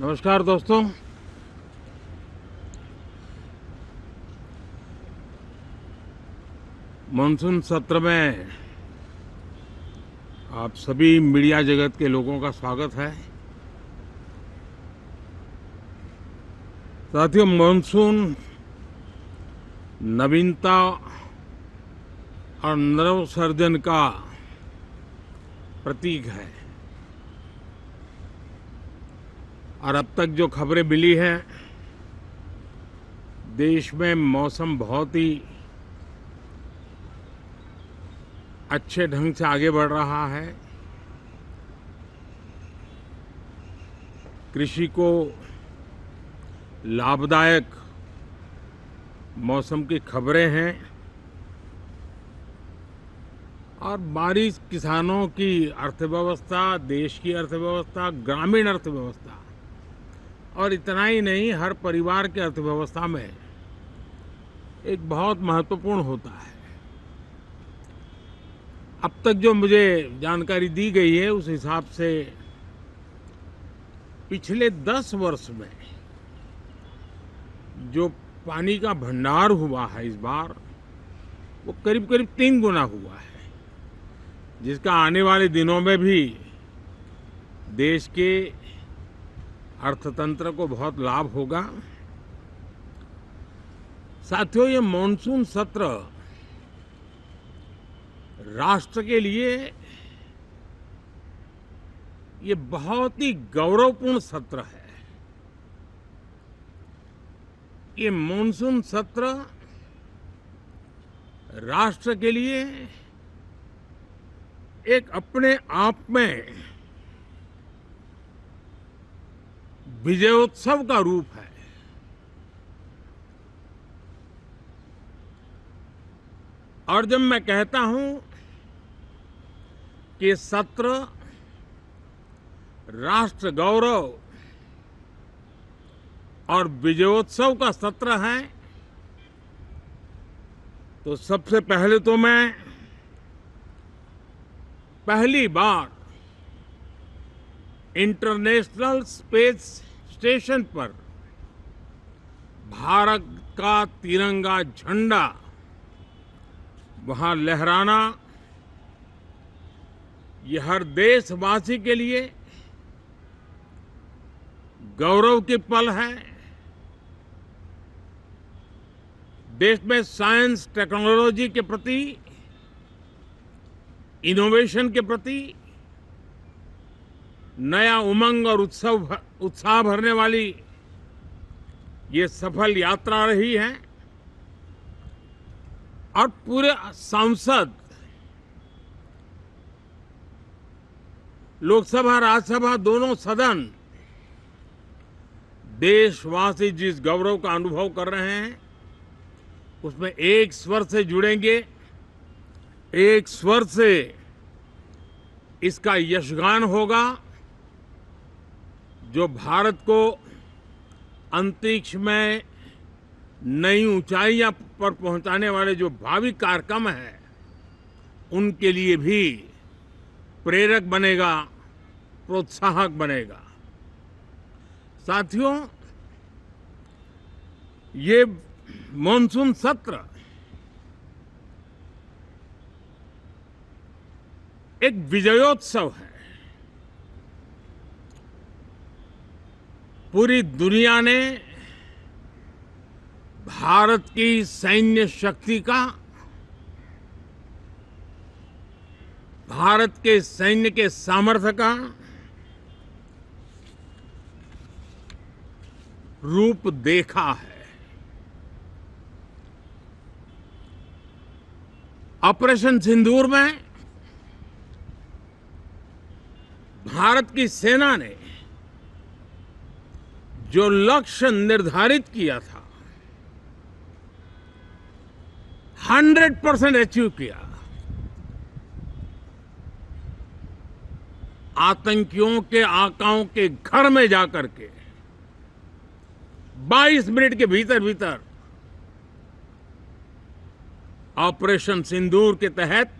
नमस्कार दोस्तों। मानसून सत्र में आप सभी मीडिया जगत के लोगों का स्वागत है। साथियों, मानसून नवीनता और नवसर्जन का प्रतीक है और अब तक जो खबरें मिली हैं, देश में मौसम बहुत ही अच्छे ढंग से आगे बढ़ रहा है। कृषि को लाभदायक मौसम की खबरें हैं और बारिश किसानों की अर्थव्यवस्था, देश की अर्थव्यवस्था, ग्रामीण अर्थव्यवस्था और इतना ही नहीं, हर परिवार की अर्थव्यवस्था में एक बहुत महत्वपूर्ण होता है। अब तक जो मुझे जानकारी दी गई है उस हिसाब से पिछले 10 वर्ष में जो पानी का भंडार हुआ है इस बार, वो करीब करीब 3 गुना हुआ है, जिसका आने वाले दिनों में भी देश के अर्थतंत्र को बहुत लाभ होगा। साथियों, ये मॉनसून सत्र राष्ट्र के लिए ये बहुत ही गौरवपूर्ण सत्र है। ये मॉनसून सत्र राष्ट्र के लिए एक अपने आप में विजयोत्सव का रूप है। और जब मैं कहता हूं कि सत्र राष्ट्र गौरव और विजयोत्सव का सत्र है, तो सबसे पहले तो मैं पहली बार इंटरनेशनल स्पेस स्टेशन पर भारत का तिरंगा झंडा वहां लहराना, ये हर देशवासी के लिए गौरव की पल है। देश में साइंस टेक्नोलॉजी के प्रति, इनोवेशन के प्रति नया उमंग और उत्साह भरने वाली ये सफल यात्रा रही है और पूरे सांसद, लोकसभा राज्यसभा दोनों सदन देशवासी जिस गौरव का अनुभव कर रहे हैं उसमें एक स्वर से जुड़ेंगे, एक स्वर से इसका यशगान होगा। जो भारत को अंतरिक्ष में नई ऊंचाइयां पर पहुंचाने वाले जो भावी कार्यक्रम हैं, उनके लिए भी प्रेरक बनेगा, प्रोत्साहक बनेगा। साथियों, ये मॉनसून सत्र एक विजयोत्सव है। पूरी दुनिया ने भारत की सैन्य शक्ति का, भारत के सैन्य के सामर्थ्य का रूप देखा है। ऑपरेशन सिंदूर में भारत की सेना ने जो लक्ष्य निर्धारित किया था, 100% अचीव किया। आतंकियों के आकाओं के घर में जाकर के 22 मिनट के भीतर भीतर ऑपरेशन सिंदूर के तहत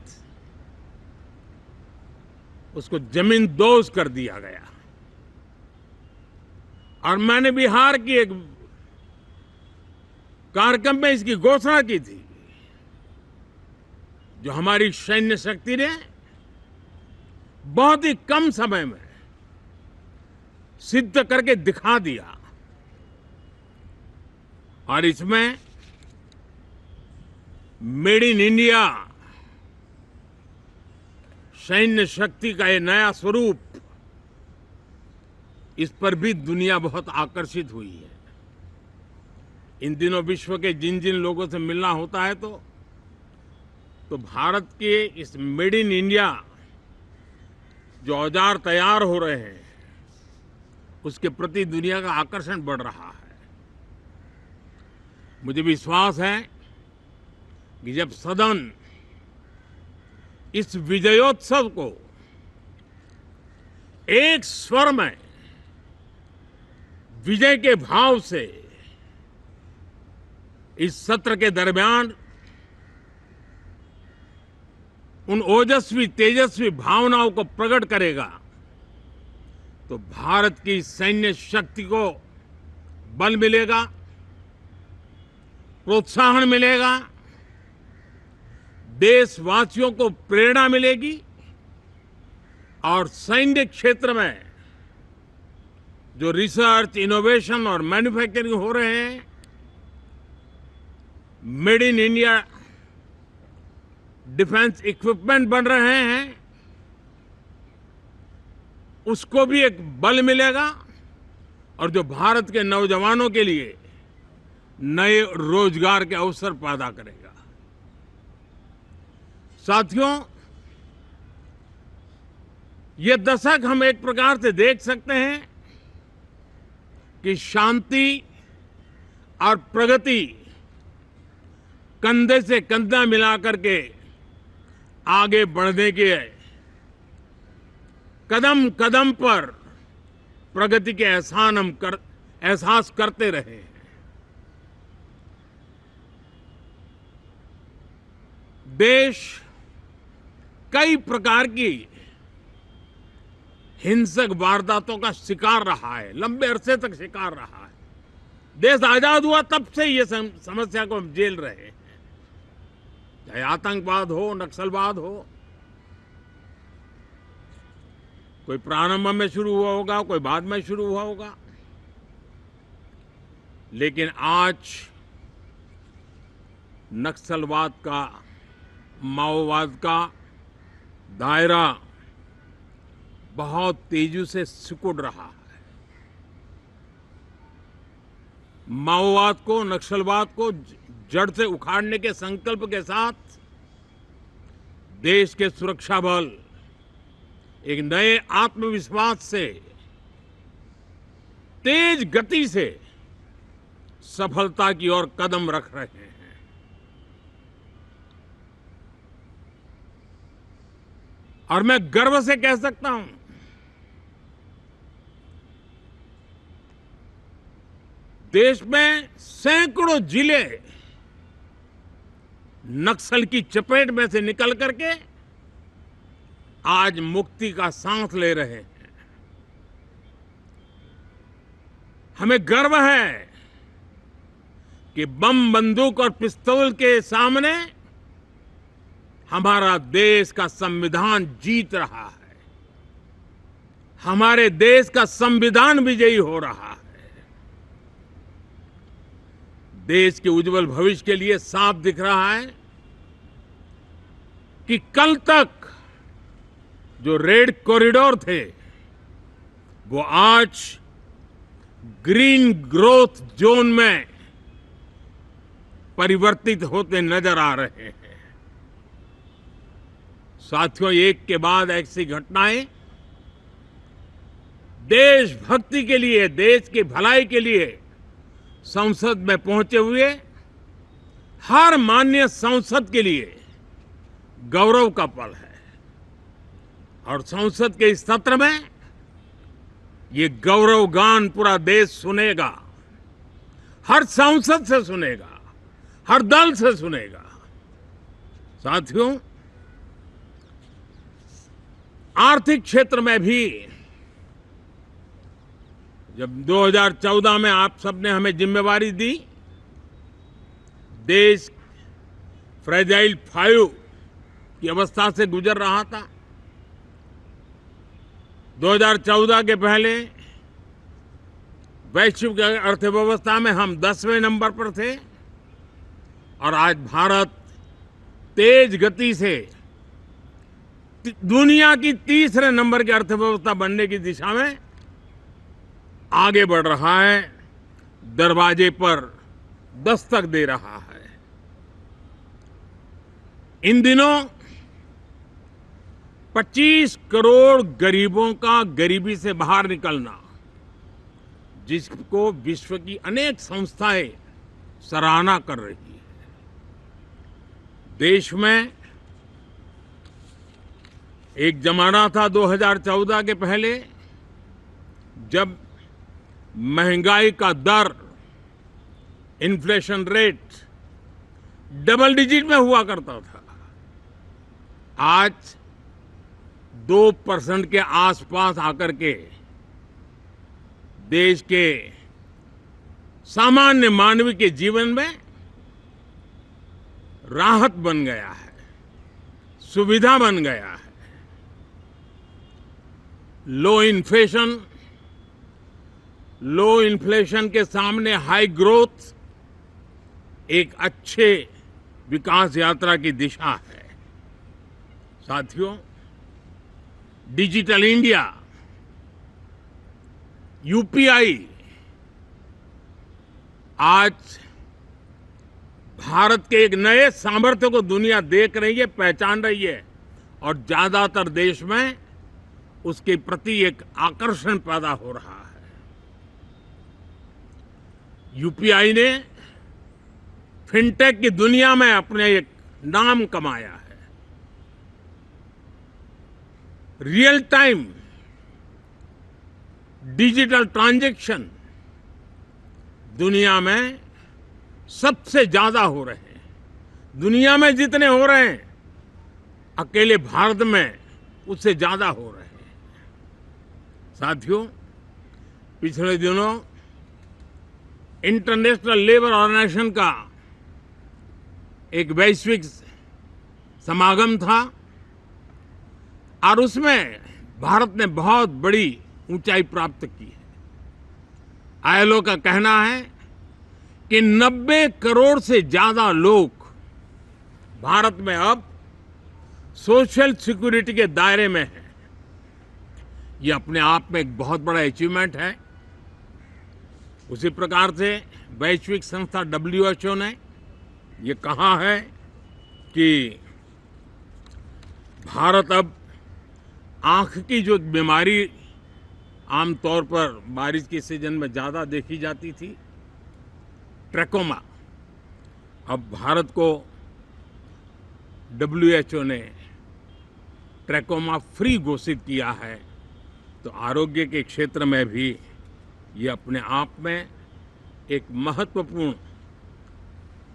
उसको जमींदोज कर दिया गया। और मैंने बिहार की एक कार्यक्रम में इसकी घोषणा की थी, जो हमारी सैन्य शक्ति ने बहुत ही कम समय में सिद्ध करके दिखा दिया। और इसमें मेड इन इंडिया सैन्य शक्ति का ये नया स्वरूप, इस पर भी दुनिया बहुत आकर्षित हुई है। इन दिनों विश्व के जिन जिन लोगों से मिलना होता है तो भारत के इस मेड इन इंडिया जो औजार तैयार हो रहे हैं, उसके प्रति दुनिया का आकर्षण बढ़ रहा है। मुझे विश्वास है कि जब सदन इस विजयोत्सव को एक स्वर में विजय के भाव से इस सत्र के दरमियान उन ओजस्वी तेजस्वी भावनाओं को प्रकट करेगा, तो भारत की सैन्य शक्ति को बल मिलेगा, प्रोत्साहन मिलेगा, देशवासियों को प्रेरणा मिलेगी और सैन्य क्षेत्र में जो रिसर्च, इनोवेशन और मैन्युफैक्चरिंग हो रहे हैं, made in India defence equipment बन रहे हैं, उसको भी एक बल मिलेगा और जो भारत के नौजवानों के लिए नए रोजगार के अवसर पैदा करेगा। साथियों, ये दशक हम एक प्रकार से देख सकते हैं कि शांति और प्रगति कंधे से कंधा मिलाकर के आगे बढ़ने के कदम कदम पर प्रगति के एहसास करते रहे हैं। देश कई प्रकार की हिंसक वारदातों का शिकार रहा है, लंबे अरसे तक शिकार रहा है। देश आजाद हुआ तब से ये समस्या को हम झेल रहे हैं, चाहे आतंकवाद हो, नक्सलवाद हो। कोई प्रारंभ में शुरू हुआ होगा, कोई बाद में शुरू हुआ होगा, लेकिन आज नक्सलवाद का, माओवाद का दायरा बहुत तेजी से सिकुड़ रहा है। माओवाद को, नक्सलवाद को जड़ से उखाड़ने के संकल्प के साथ देश के सुरक्षा बल एक नए आत्मविश्वास से, तेज गति से सफलता की ओर कदम रख रहे हैं। और मैं गर्व से कह सकता हूं, देश में सैकड़ों जिले नक्सल की चपेट में से निकल करके आज मुक्ति का सांस ले रहे हैं। हमें गर्व है कि बम, बंदूक और पिस्तौल के सामने हमारा देश का संविधान जीत रहा है, हमारे देश का संविधान विजयी हो रहा है। देश के उज्जवल भविष्य के लिए साफ दिख रहा है कि कल तक जो रेड कॉरिडोर थे, वो आज ग्रीन ग्रोथ जोन में परिवर्तित होते नजर आ रहे हैं। साथियों, एक के बाद ऐसी घटनाएं देशभक्ति के लिए, देश की भलाई के लिए संसद में पहुंचे हुए हर माननीय सांसद के लिए गौरव का पल है। और संसद के इस सत्र में ये गौरव गान पूरा देश सुनेगा, हर सांसद से सुनेगा, हर दल से सुनेगा। साथियों, आर्थिक क्षेत्र में भी जब 2014 में आप सबने हमें जिम्मेवारी दी, देश फ्रेजाइल 5 की अवस्था से गुजर रहा था। 2014 के पहले वैश्विक अर्थव्यवस्था में हम 10वें नंबर पर थे और आज भारत तेज गति से दुनिया की तीसरे नंबर की अर्थव्यवस्था बनने की दिशा में आगे बढ़ रहा है, दरवाजे पर दस्तक दे रहा है। इन दिनों 25 करोड़ गरीबों का गरीबी से बाहर निकलना, जिसको विश्व की अनेक संस्थाएं सराहना कर रही है। देश में एक जमाना था 2014 के पहले, जब महंगाई का दर, इन्फ्लेशन रेट डबल डिजिट में हुआ करता था। आज 2% के आसपास आकर के देश के सामान्य मानव के जीवन में राहत बन गया है, सुविधा बन गया है। लो इन्फ्लेशन के सामने हाई ग्रोथ एक अच्छे विकास यात्रा की दिशा है। साथियों, डिजिटल इंडिया, यूपीआई आज भारत के एक नए सामर्थ्य को दुनिया देख रही है, पहचान रही है और ज्यादातर देश में उसके प्रति एक आकर्षण पैदा हो रहा है। यूपीआई ने फिनटेक की दुनिया में अपने एक नाम कमाया है। रियल टाइम डिजिटल ट्रांजैक्शन दुनिया में सबसे ज्यादा हो रहे हैं। दुनिया में जितने हो रहे हैं, अकेले भारत में उससे ज्यादा हो रहे हैं। साथियों, पिछले दिनों इंटरनेशनल लेबर ऑर्गेनाइजेशन का एक वैश्विक समागम था और उसमें भारत ने बहुत बड़ी ऊंचाई प्राप्त की है। आईएलओ का कहना है कि 90 करोड़ से ज्यादा लोग भारत में अब सोशल सिक्योरिटी के दायरे में हैं। ये अपने आप में एक बहुत बड़ा अचीवमेंट है। उसी प्रकार से वैश्विक संस्था WHO ने ये कहा है कि भारत अब आंख की जो बीमारी आमतौर पर बारिश के सीजन में ज्यादा देखी जाती थी, ट्रैकोमा, अब भारत को WHO ने ट्रैकोमा फ्री घोषित किया है। तो आरोग्य के क्षेत्र में भी ये अपने आप में एक महत्वपूर्ण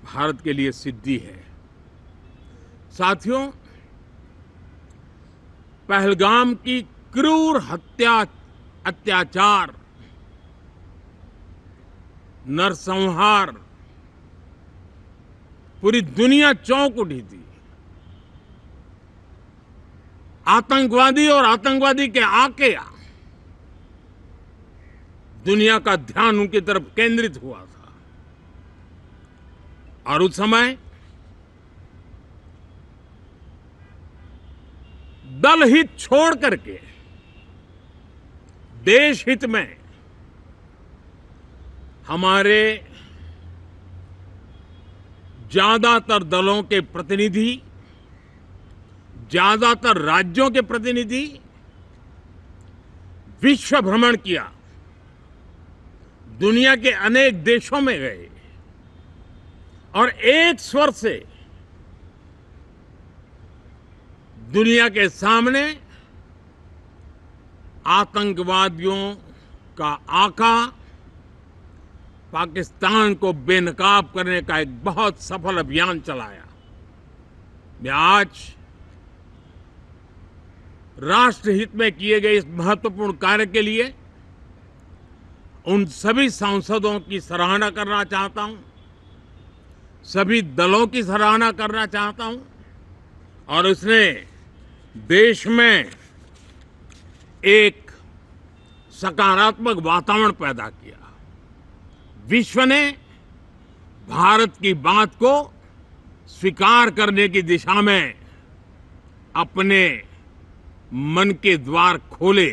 भारत के लिए सिद्धि है। साथियों, पहलगाम की क्रूर अत्याचार, नरसंहार, पूरी दुनिया चौंक उठी थी। आतंकवादी और आतंकवादी के आके दुनिया का ध्यान उनकी तरफ केंद्रित हुआ था और उस समय दल हित छोड़ करके देश हित में हमारे ज्यादातर दलों के प्रतिनिधि, ज्यादातर राज्यों के प्रतिनिधि विश्व भ्रमण किया, दुनिया के अनेक देशों में गए और एक स्वर से दुनिया के सामने आतंकवादियों का आका पाकिस्तान को बेनकाब करने का एक बहुत सफल अभियान चलाया। मैं आज राष्ट्रहित में किए गए इस महत्वपूर्ण कार्य के लिए उन सभी सांसदों की सराहना करना चाहता हूं, सभी दलों की सराहना करना चाहता हूं और उसने देश में एक सकारात्मक वातावरण पैदा किया। विश्व ने भारत की बात को स्वीकार करने की दिशा में अपने मन के द्वार खोले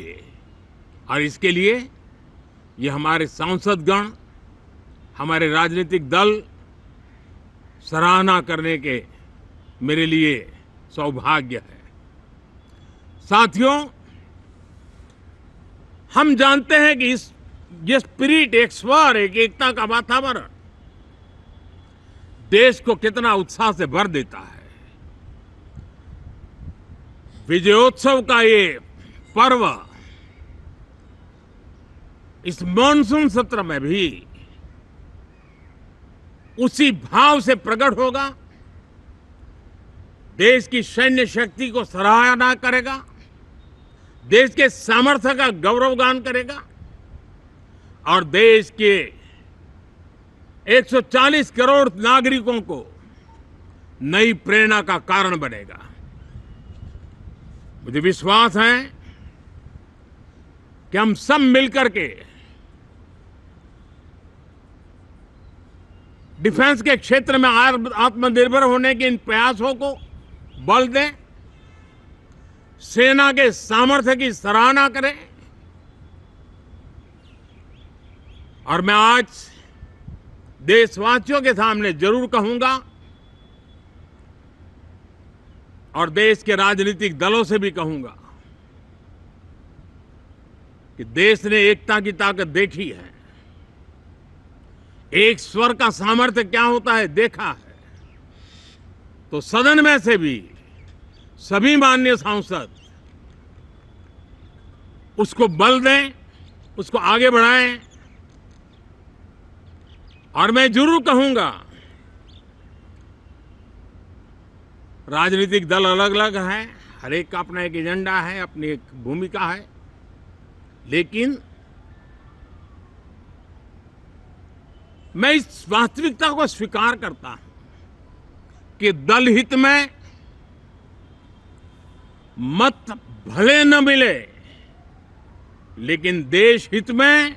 और इसके लिए ये हमारे सांसदगण, हमारे राजनीतिक दल सराहना करने के मेरे लिए सौभाग्य है। साथियों, हम जानते हैं कि ये स्पिरिट, एक स्वर, एक एकता का वातावरण देश को कितना उत्साह से भर देता है। विजयोत्सव का ये पर्व इस मॉनसून सत्र में भी उसी भाव से प्रकट होगा। देश की सैन्य शक्ति को सराहना करेगा, देश के सामर्थ्य का गौरवगान करेगा और देश के 140 करोड़ नागरिकों को नई प्रेरणा का कारण बनेगा। मुझे विश्वास है कि हम सब मिलकर के डिफेंस के क्षेत्र में आत्मनिर्भर होने के इन प्रयासों को बल दें, सेना के सामर्थ्य की सराहना करें और मैं आज देशवासियों के सामने जरूर कहूंगा और देश के राजनीतिक दलों से भी कहूंगा कि देश ने एकता की ताकत देखी है, एक स्वर का सामर्थ्य क्या होता है देखा है। तो सदन में से भी सभी माननीय सांसद उसको बल दें, उसको आगे बढ़ाएं और मैं जरूर कहूंगा, राजनीतिक दल अलग अलग हैं, हर एक का अपना एक एजेंडा है, अपनी एक भूमिका है, लेकिन मैं इस वास्तविकता को स्वीकार करता हूं कि दल हित में मत भले न मिले, लेकिन देश हित में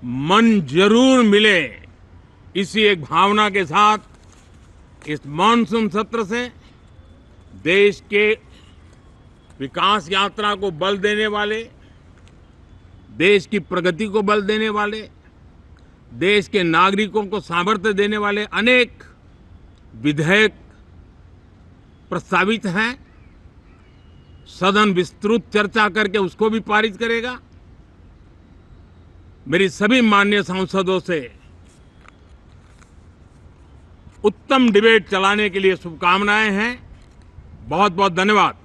मन जरूर मिले। इसी एक भावना के साथ इस मॉनसून सत्र से देश के विकास यात्रा को बल देने वाले, देश की प्रगति को बल देने वाले, देश के नागरिकों को सामर्थ्य देने वाले अनेक विधेयक प्रस्तावित हैं। सदन विस्तृत चर्चा करके उसको भी पारित करेगा। मेरी सभी माननीय सांसदों से उत्तम डिबेट चलाने के लिए शुभकामनाएं हैं। बहुत बहुत धन्यवाद।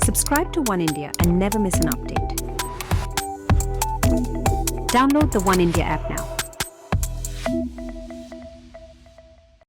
Subscribe to One India and never miss an update. Download the One India app now.